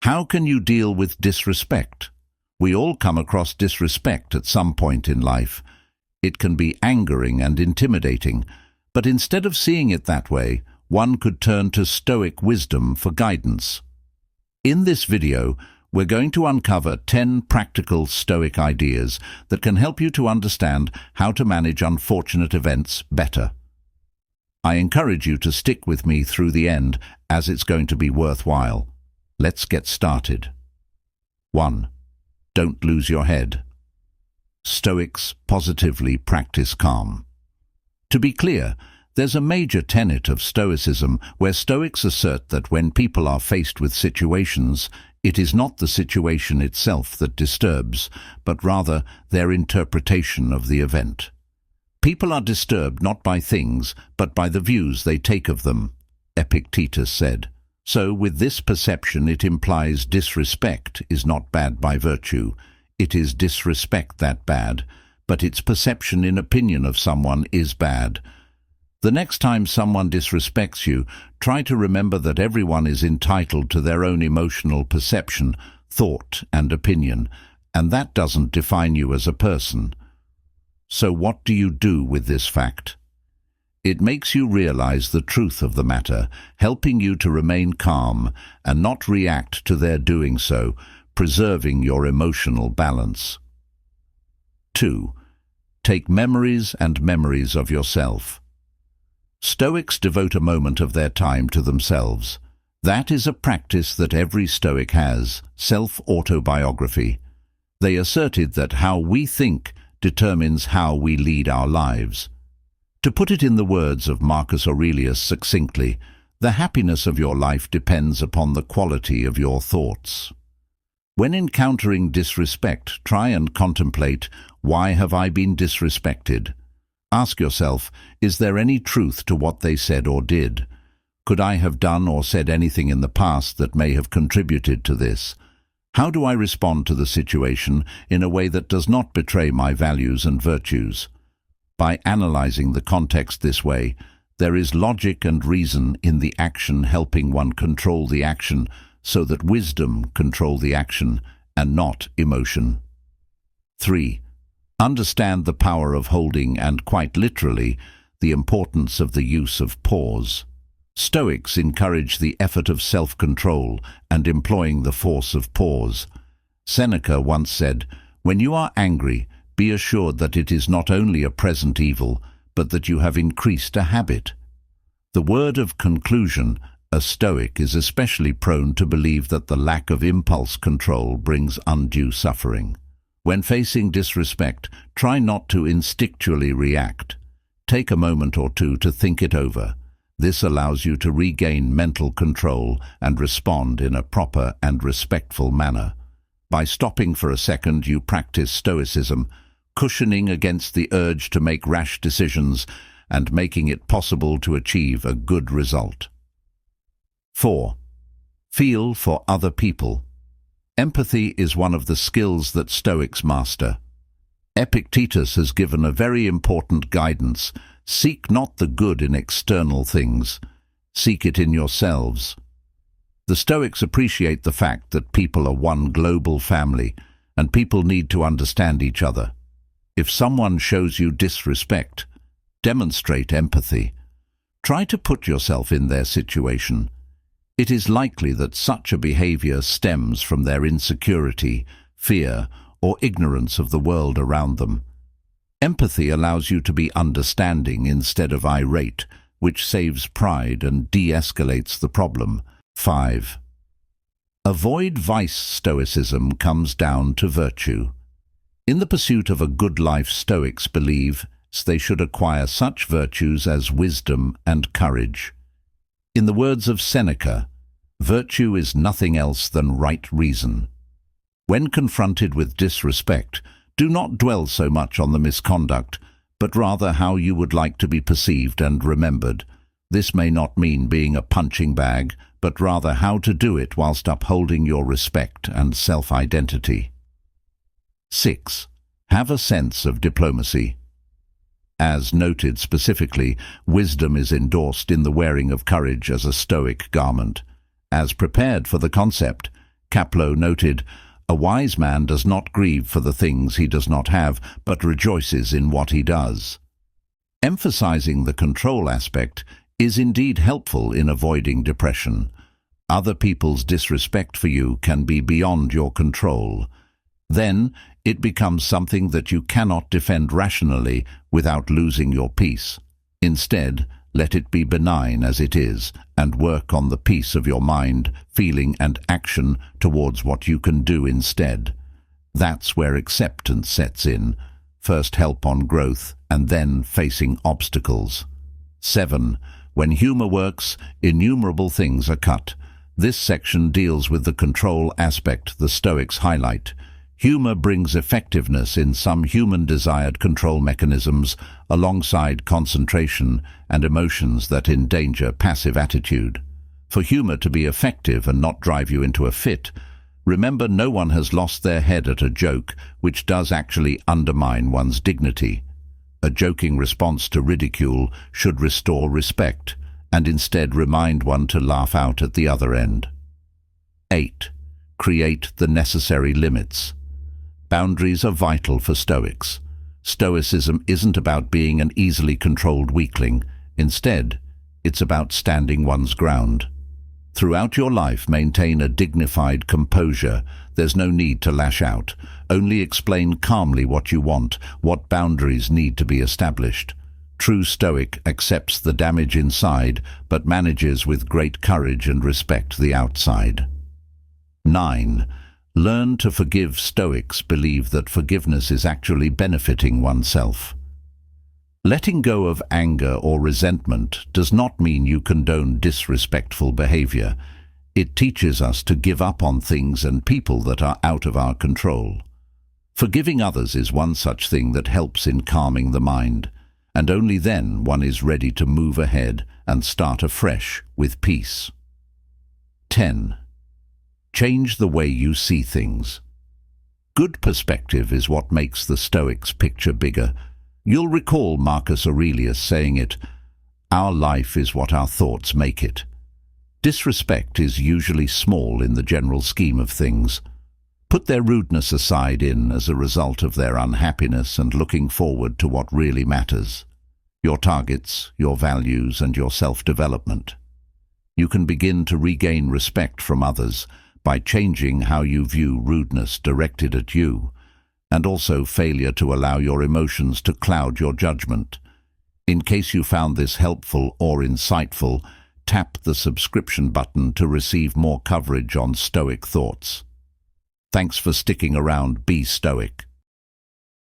How can you deal with disrespect? We all come across disrespect at some point in life. It can be angering and intimidating, but instead of seeing it that way, one could turn to Stoic wisdom for guidance. In this video, we're going to uncover 10 practical Stoic ideas that can help you to understand how to manage unfortunate events better. I encourage you to stick with me through the end, as it's going to be worthwhile. Let's get started. 1. Don't lose your head. Stoics positively practice calm. To be clear, there's a major tenet of Stoicism where Stoics assert that when people are faced with situations, it is not the situation itself that disturbs, but rather their interpretation of the event. People are disturbed not by things, but by the views they take of them, Epictetus said. So, with this perception, it implies disrespect is not bad by virtue. It is disrespect that bad, but its perception in opinion of someone is bad. The next time someone disrespects you, try to remember that everyone is entitled to their own emotional perception, thought, and opinion, and that doesn't define you as a person. So what do you do with this fact? It makes you realize the truth of the matter, helping you to remain calm and not react to their doing so, preserving your emotional balance. 2. Take memories and memories of yourself. Stoics devote a moment of their time to themselves. That is a practice that every Stoic has, self-autobiography. They asserted that how we think determines how we lead our lives. To put it in the words of Marcus Aurelius succinctly, the happiness of your life depends upon the quality of your thoughts. When encountering disrespect, try and contemplate, why have I been disrespected? Ask yourself, is there any truth to what they said or did? Could I have done or said anything in the past that may have contributed to this? How do I respond to the situation in a way that does not betray my values and virtues? By analyzing the context this way, there is logic and reason in the action helping one control the action so that wisdom control the action and not emotion. 3. Understand the power of holding and, quite literally, the importance of the use of pause. Stoics encourage the effort of self-control and employing the force of pause. Seneca once said, "When you are angry, be assured that it is not only a present evil, but that you have increased a habit." The word of conclusion, a Stoic is especially prone to believe that the lack of impulse control brings undue suffering. When facing disrespect, try not to instinctually react. Take a moment or two to think it over. This allows you to regain mental control and respond in a proper and respectful manner. By stopping for a second, you practice Stoicism, cushioning against the urge to make rash decisions and making it possible to achieve a good result. 4. Feel for other people. Empathy is one of the skills that Stoics master. Epictetus has given a very important guidance: seek not the good in external things, seek it in yourselves. The Stoics appreciate the fact that people are one global family, and people need to understand each other. If someone shows you disrespect, demonstrate empathy. Try to put yourself in their situation. It is likely that such a behavior stems from their insecurity, fear, or ignorance of the world around them. Empathy allows you to be understanding instead of irate, which saves pride and de-escalates the problem. 5. Avoid vice. Stoicism comes down to virtue. In the pursuit of a good life, Stoics believe they should acquire such virtues as wisdom and courage. In the words of Seneca, virtue is nothing else than right reason. When confronted with disrespect, do not dwell so much on the misconduct, but rather how you would like to be perceived and remembered. This may not mean being a punching bag, but rather how to do it whilst upholding your respect and self-identity. 6. Have a sense of diplomacy. As noted specifically, wisdom is endorsed in the wearing of courage as a Stoic garment. As prepared for the concept, Caplo noted, "A wise man does not grieve for the things he does not have, but rejoices in what he does." Emphasizing the control aspect is indeed helpful in avoiding depression. Other people's disrespect for you can be beyond your control. Then it becomes something that you cannot defend rationally without losing your peace. Instead, let it be benign as it is, and work on the peace of your mind, feeling and action towards what you can do instead. That's where acceptance sets in. First help on growth, and then facing obstacles. 7. When humor works, innumerable things are cut. This section deals with the control aspect the Stoics highlight. Humor brings effectiveness in some human-desired control mechanisms alongside concentration and emotions that endanger passive attitude. For humor to be effective and not drive you into a fit, remember no one has lost their head at a joke, which does actually undermine one's dignity. A joking response to ridicule should restore respect and instead remind one to laugh out at the other end. 8. Create the necessary limits. Boundaries are vital for Stoics. Stoicism isn't about being an easily controlled weakling. Instead, it's about standing one's ground. Throughout your life, maintain a dignified composure. There's no need to lash out. Only explain calmly what you want, what boundaries need to be established. True Stoic accepts the damage inside, but manages with great courage and respect the outside. 9. Learn to forgive. Stoics believe that forgiveness is actually benefiting oneself. Letting go of anger or resentment does not mean you condone disrespectful behavior. It teaches us to give up on things and people that are out of our control. Forgiving others is one such thing that helps in calming the mind, and only then one is ready to move ahead and start afresh with peace. 10. Change the way you see things. Good perspective is what makes the Stoics' picture bigger. You'll recall Marcus Aurelius saying it, "Our life is what our thoughts make it." Disrespect is usually small in the general scheme of things. Put their rudeness aside as a result of their unhappiness and looking forward to what really matters. Your targets, your values, and your self-development. You can begin to regain respect from others by changing how you view rudeness directed at you, and also failure to allow your emotions to cloud your judgment. In case you found this helpful or insightful, tap the subscription button to receive more coverage on Stoic thoughts. Thanks for sticking around. Be Stoic.